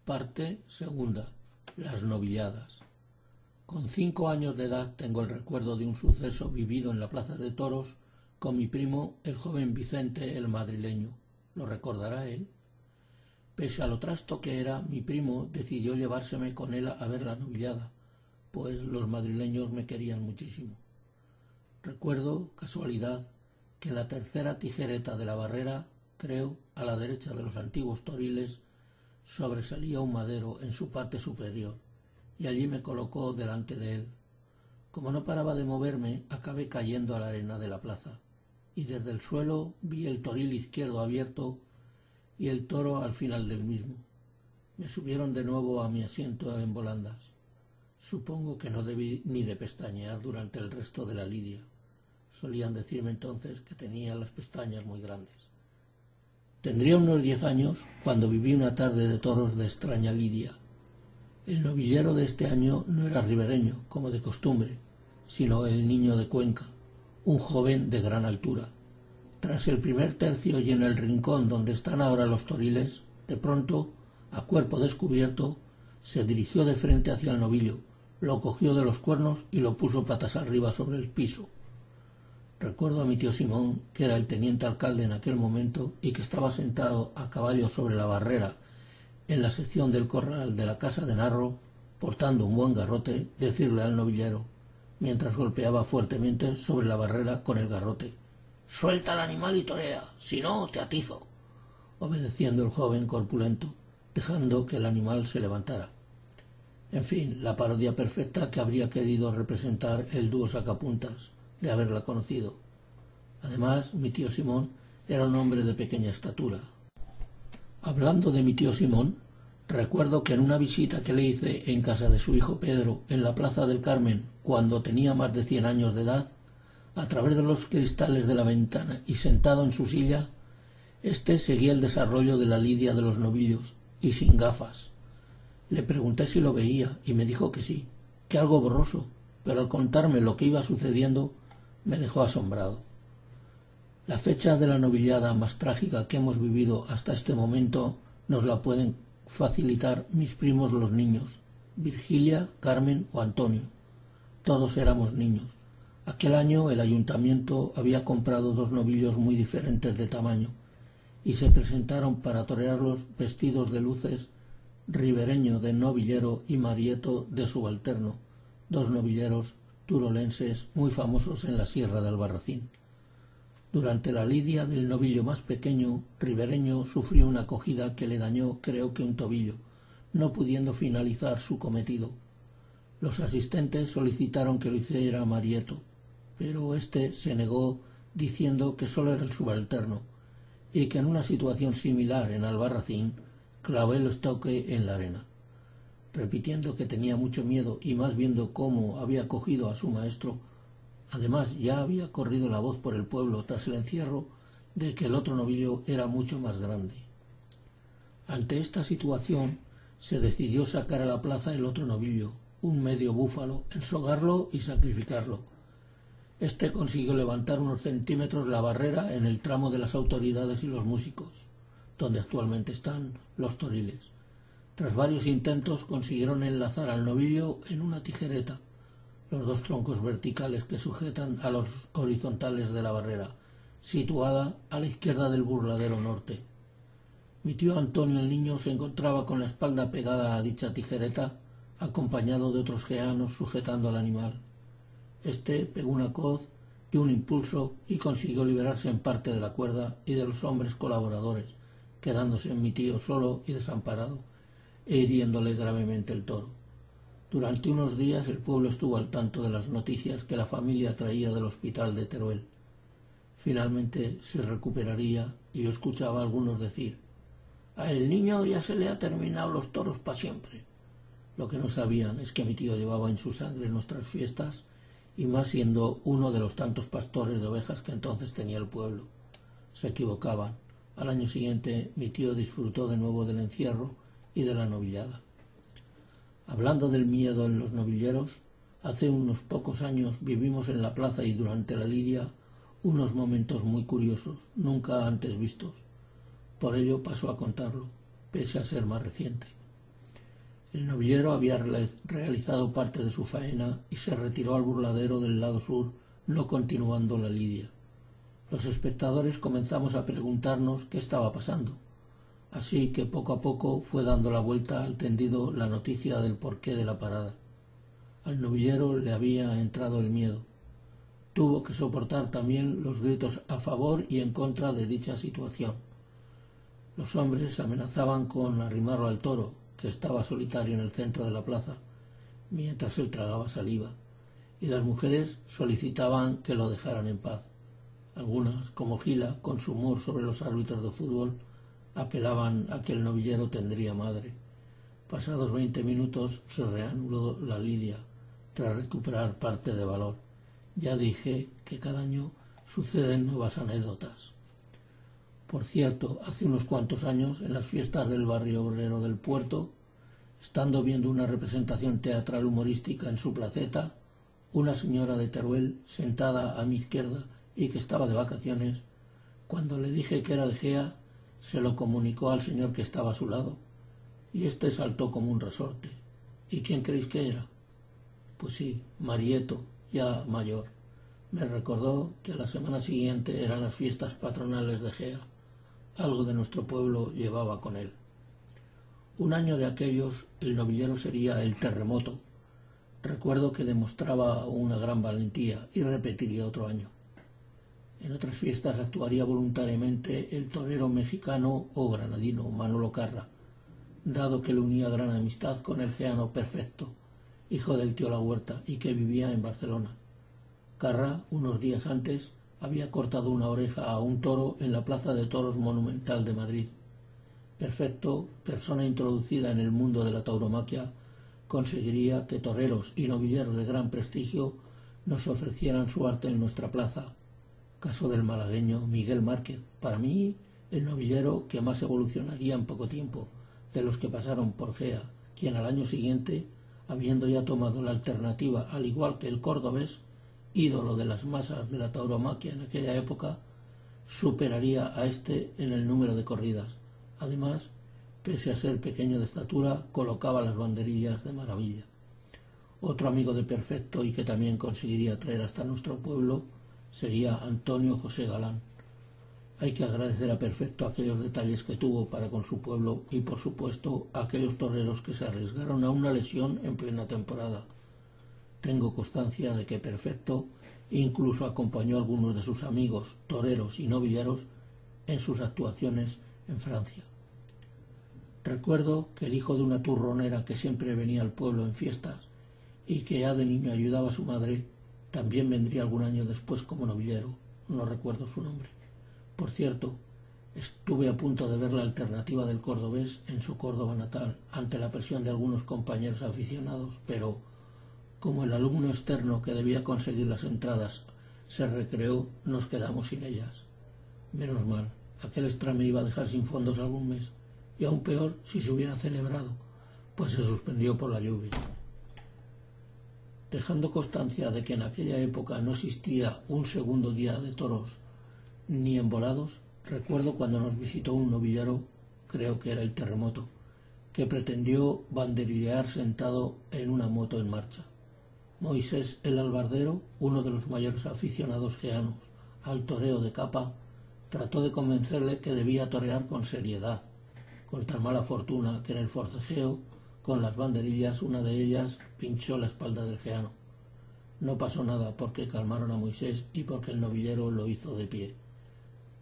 Parte segunda. Las novilladas. Con 5 años de edad tengo el recuerdo de un suceso vivido en la plaza de toros con mi primo, el joven Vicente el madrileño. ¿Lo recordará él? Pese a lo trasto que era, mi primo decidió llevárseme con él a ver la novillada, pues los madrileños me querían muchísimo. Recuerdo, casualidad, que en la tercera tijereta de la barrera, creo, a la derecha de los antiguos toriles, sobresalía un madero en su parte superior, y allí me colocó delante de él. Como no paraba de moverme, acabé cayendo a la arena de la plaza, y desde el suelo vi el toril izquierdo abierto y el toro al final del mismo. Me subieron de nuevo a mi asiento en volandas. Supongo que no debí ni de pestañear durante el resto de la lidia. Solían decirme entonces que tenía las pestañas muy grandes. Tendría unos 10 años cuando viví una tarde de toros de extraña lidia. El novillero de este año no era ribereño, como de costumbre, sino el niño de Cuenca, un joven de gran altura. Tras el primer tercio y en el rincón donde están ahora los toriles, de pronto, a cuerpo descubierto, se dirigió de frente hacia el novillo, lo cogió de los cuernos y lo puso patas arriba sobre el piso. Recuerdo a mi tío Simón, que era el teniente alcalde en aquel momento y que estaba sentado a caballo sobre la barrera en la sección del corral de la casa de Narro, portando un buen garrote, decirle al novillero, mientras golpeaba fuertemente sobre la barrera con el garrote: «Suelta al animal y torea, si no te atizo», obedeciendo el joven corpulento, dejando que el animal se levantara. En fin, la parodia perfecta que habría querido representar el dúo sacapuntas, de haberla conocido. Además, mi tío Simón era un hombre de pequeña estatura. Hablando de mi tío Simón, recuerdo que en una visita que le hice en casa de su hijo Pedro en la Plaza del Carmen cuando tenía más de 100 años de edad, a través de los cristales de la ventana y sentado en su silla, éste seguía el desarrollo de la lidia de los novillos y sin gafas. Le pregunté si lo veía y me dijo que sí, que algo borroso, pero al contarme lo que iba sucediendo me dejó asombrado. La fecha de la novillada más trágica que hemos vivido hasta este momento nos la pueden facilitar mis primos los niños, Virgilia, Carmen o Antonio. Todos éramos niños. Aquel año el ayuntamiento había comprado 2 novillos muy diferentes de tamaño y se presentaron para torearlos vestidos de luces Ribereño de novillero y Marieto de subalterno, 2 novilleros turolenses muy famosos en la sierra de Albarracín. Durante la lidia del novillo más pequeño, Ribereño sufrió una cogida que le dañó, creo que un tobillo, no pudiendo finalizar su cometido. Los asistentes solicitaron que lo hiciera Marieto, pero éste se negó diciendo que solo era el subalterno y que en una situación similar en Albarracín clavó el estoque en la arena. Repitiendo que tenía mucho miedo y más viendo cómo había cogido a su maestro, además ya había corrido la voz por el pueblo tras el encierro de que el otro novillo era mucho más grande. Ante esta situación se decidió sacar a la plaza el otro novillo, un medio búfalo, ensogarlo y sacrificarlo. Este consiguió levantar unos centímetros la barrera en el tramo de las autoridades y los músicos, donde actualmente están los toriles. Tras varios intentos consiguieron enlazar al novillo en una tijereta, los 2 troncos verticales que sujetan a los horizontales de la barrera, situada a la izquierda del burladero norte. Mi tío Antonio el niño se encontraba con la espalda pegada a dicha tijereta, acompañado de otros geanos sujetando al animal. Este pegó una coz y un impulso y consiguió liberarse en parte de la cuerda y de los hombres colaboradores, quedándose mi tío solo y desamparado, e hiriéndole gravemente el toro. Durante unos días el pueblo estuvo al tanto de las noticias que la familia traía del hospital de Teruel. Finalmente se recuperaría y yo escuchaba a algunos decir: «A el niño ya se le ha terminado los toros para siempre». Lo que no sabían es que mi tío llevaba en su sangre nuestras fiestas y más siendo uno de los tantos pastores de ovejas que entonces tenía el pueblo. Se equivocaban. Al año siguiente mi tío disfrutó de nuevo del encierro y de la novillada. Hablando del miedo en los novilleros, hace unos pocos años vivimos en la plaza y durante la lidia unos momentos muy curiosos, nunca antes vistos. Por ello paso a contarlo, pese a ser más reciente. El novillero había realizado parte de su faena y se retiró al burladero del lado sur, no continuando la lidia. Los espectadores comenzamos a preguntarnos qué estaba pasando, así que poco a poco fue dando la vuelta al tendido la noticia del porqué de la parada. Al novillero le había entrado el miedo. Tuvo que soportar también los gritos a favor y en contra de dicha situación. Los hombres amenazaban con arrimarlo al toro, que estaba solitario en el centro de la plaza, mientras él tragaba saliva, y las mujeres solicitaban que lo dejaran en paz. Algunas, como Gila, con su humor sobre los árbitros de fútbol, apelaban a que el novillero tendría madre. Pasados 20 minutos se reanudó la lidia, tras recuperar parte de valor. Ya dije que cada año suceden nuevas anécdotas. Por cierto, hace unos cuantos años, en las fiestas del barrio obrero del Puerto, estando viendo una representación teatral humorística en su placeta, una señora de Teruel, sentada a mi izquierda y que estaba de vacaciones, cuando le dije que era de Gea, se lo comunicó al señor que estaba a su lado, y éste saltó como un resorte. ¿Y quién creéis que era? Pues sí, Marieto, ya mayor. Me recordó que a la semana siguiente eran las fiestas patronales de Gea. Algo de nuestro pueblo llevaba con él. Un año de aquellos, el novillero sería el terremoto. Recuerdo que demostraba una gran valentía y repetiría otro año. En otras fiestas actuaría voluntariamente el torero mexicano o granadino Manolo Carra, dado que le unía gran amistad con el geano Perfecto, hijo del tío La Huerta y que vivía en Barcelona. Carra, unos días antes, había cortado una oreja a un toro en la Plaza de Toros Monumental de Madrid. Perfecto, persona introducida en el mundo de la tauromaquia, conseguiría que toreros y novilleros de gran prestigio nos ofrecieran su arte en nuestra plaza. Caso del malagueño Miguel Márquez, para mí el novillero que más evolucionaría en poco tiempo de los que pasaron por Gea, quien al año siguiente, habiendo ya tomado la alternativa al igual que el cordobés, ídolo de las masas de la tauromaquia en aquella época, superaría a este en el número de corridas. Además, pese a ser pequeño de estatura, colocaba las banderillas de maravilla. Otro amigo de Perfecto y que también conseguiría traer hasta nuestro pueblo sería Antonio José Galán. Hay que agradecer a Perfecto aquellos detalles que tuvo para con su pueblo y, por supuesto, a aquellos toreros que se arriesgaron a una lesión en plena temporada. Tengo constancia de que Perfecto incluso acompañó a algunos de sus amigos, toreros y novilleros, en sus actuaciones en Francia. Recuerdo que el hijo de una turronera que siempre venía al pueblo en fiestas y que ya de niño ayudaba a su madre, también vendría algún año después como novillero, no recuerdo su nombre. Por cierto, estuve a punto de ver la alternativa del cordobés en su Córdoba natal, ante la presión de algunos compañeros aficionados, pero como el alumno externo que debía conseguir las entradas se recreó, nos quedamos sin ellas. Menos mal, aquel extra me iba a dejar sin fondos algún mes, y aún peor si se hubiera celebrado, pues se suspendió por la lluvia. Dejando constancia de que en aquella época no existía un segundo día de toros ni embolados, recuerdo cuando nos visitó un novillero, creo que era el Terremoto, que pretendió banderillear sentado en una moto en marcha. Moisés el Albardero, uno de los mayores aficionados geanos al toreo de capa, trató de convencerle que debía torear con seriedad, con tan mala fortuna que en el forcejeo con las banderillas una de ellas pinchó la espalda del geano. No pasó nada porque calmaron a Moisés y porque el novillero lo hizo de pie.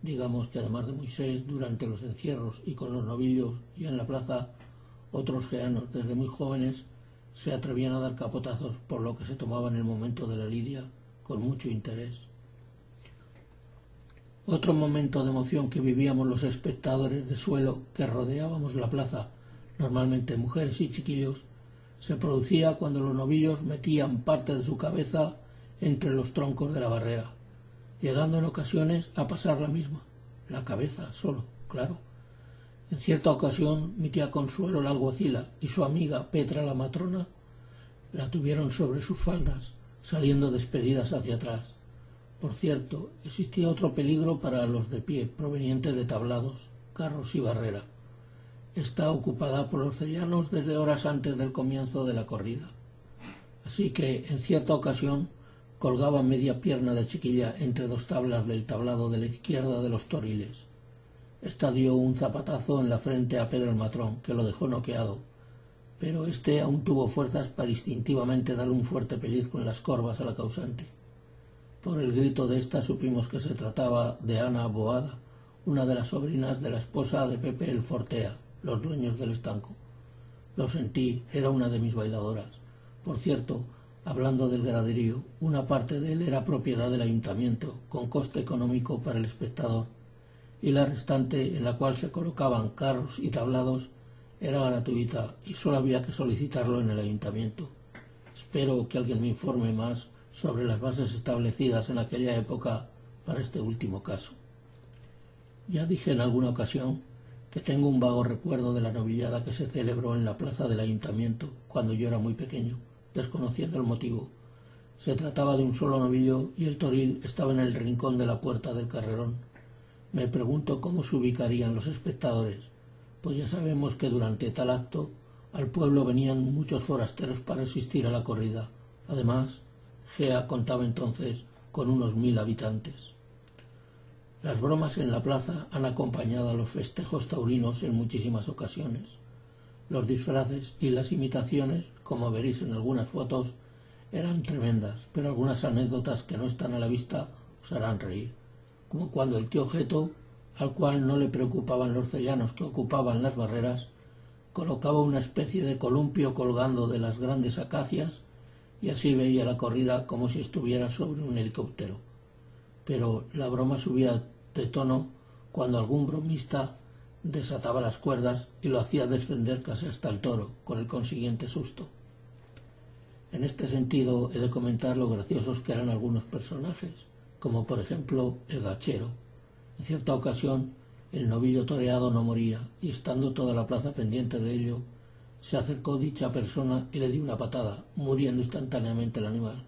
Digamos que además de Moisés, durante los encierros y con los novillos y en la plaza, otros geanos desde muy jóvenes se atrevían a dar capotazos, por lo que se tomaban el momento de la lidia con mucho interés. Otro momento de emoción que vivíamos los espectadores de suelo que rodeábamos la plaza, normalmente mujeres y chiquillos, se producía cuando los novillos metían parte de su cabeza entre los troncos de la barrera, llegando en ocasiones a pasar la misma, la cabeza solo, claro. En cierta ocasión mi tía Consuelo la alguacila y su amiga Petra la matrona la tuvieron sobre sus faldas, saliendo despedidas hacia atrás. Por cierto, existía otro peligro para los de pie, proveniente de tablados, carros y barrera. está ocupada por los cellanos desde horas antes del comienzo de la corrida. Así que, en cierta ocasión, colgaba media pierna de chiquilla entre dos tablas del tablado de la izquierda de los toriles. Esta dio un zapatazo en la frente a Pedro el Matrón, que lo dejó noqueado, pero éste aún tuvo fuerzas para instintivamente darle un fuerte pellizco en las corvas a la causante. Por el grito de ésta supimos que se trataba de Ana Boada, una de las sobrinas de la esposa de Pepe el Fortea, los dueños del estanco. Lo sentí, era una de mis bailadoras. Por cierto, hablando del graderío, una parte de él era propiedad del ayuntamiento, con coste económico para el espectador, y la restante, en la cual se colocaban carros y tablados, era gratuita y solo había que solicitarlo en el ayuntamiento. Espero que alguien me informe más sobre las bases establecidas en aquella época para este último caso. Ya dije en alguna ocasión que tengo un vago recuerdo de la novillada que se celebró en la plaza del ayuntamiento cuando yo era muy pequeño, desconociendo el motivo. Se trataba de un solo novillo y el toril estaba en el rincón de la puerta del carrerón. Me pregunto cómo se ubicarían los espectadores, pues ya sabemos que durante tal acto al pueblo venían muchos forasteros para asistir a la corrida. Además, Gea contaba entonces con unos 1000 habitantes. Las bromas en la plaza han acompañado a los festejos taurinos en muchísimas ocasiones. Los disfraces y las imitaciones, como veréis en algunas fotos, eran tremendas, pero algunas anécdotas que no están a la vista os harán reír, como cuando el tío Jeto, al cual no le preocupaban los cellanos que ocupaban las barreras, colocaba una especie de columpio colgando de las grandes acacias y así veía la corrida como si estuviera sobre un helicóptero. Pero la broma subía de tono cuando algún bromista desataba las cuerdas y lo hacía descender casi hasta el toro, con el consiguiente susto. En este sentido he de comentar lo graciosos que eran algunos personajes, como por ejemplo el gachero. En cierta ocasión el novillo toreado no moría, y estando toda la plaza pendiente de ello, se acercó dicha persona y le dio una patada, muriendo instantáneamente el animal.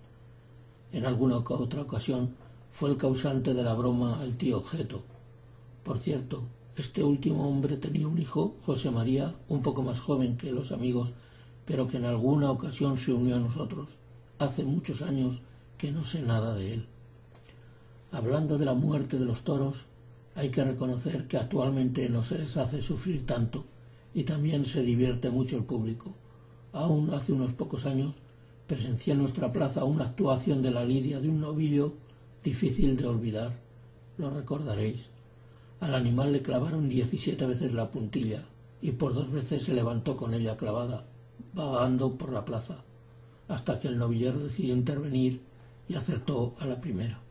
En alguna otra ocasión fue el causante de la broma al tío Jeto. Por cierto, este último hombre tenía un hijo, José María, un poco más joven que los amigos, pero que en alguna ocasión se unió a nosotros. Hace muchos años que no sé nada de él. Hablando de la muerte de los toros, hay que reconocer que actualmente no se les hace sufrir tanto y también se divierte mucho el público. Aún hace unos pocos años presencié en nuestra plaza una actuación de la lidia de un novillo difícil de olvidar. Lo recordaréis. Al animal le clavaron 17 veces la puntilla y por 2 veces se levantó con ella clavada, vagando por la plaza, hasta que el novillero decidió intervenir y acertó a la primera.